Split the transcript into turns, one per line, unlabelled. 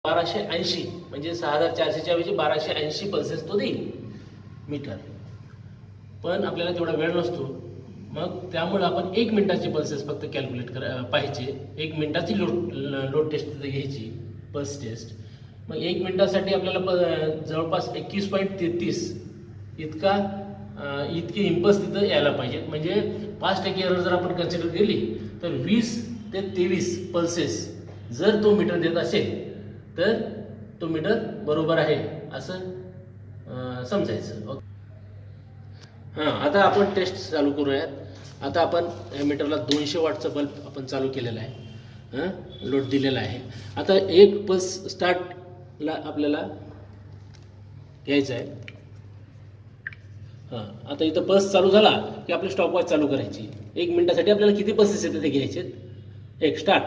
1280 म्हणजे 6400च्या ऐवजी 1280 पल्सेस तो देईल मीटर. पण आपल्याला तेवढा वेळ नसतो, मग त्यामुळे आपण 1 मिनिटाची पल्सेस फक्त कॅल्क्युलेट पाहिजे. 1 मिनिटाची लोड टेस्ट तिथे घ्यायची, पल्स टेस्ट. मग 1 मिनिटासाठी आपल्याला जवळपास 21.33 इतकी इम्पल्स तिथं यायला पाहिजे. म्हणजे 5% एरर जर आपण कन्सिडर केली तर 20 ते 23 पल्सेस जर तो मीटर देत असेल तर तो मीटर बरोबर आहे असं समजायचं. हां, आता आपण टेस्ट चालू करूयात. आता आपण या मीटरला 200 वॉटचा बल्ब आपण चालू केलेला आहे, लोड दिलेला आहे. आता एक पल्स स्टार्टला आपल्याला घ्यायचं आहे. हां, आता इथं पल्स चालू झाला की आपली स्टॉपवॉच चालू करायची. 1 मिनिटासाठी आपल्याला किती पल्सेस येते ते घ्यायचे. 1 स्टार्ट.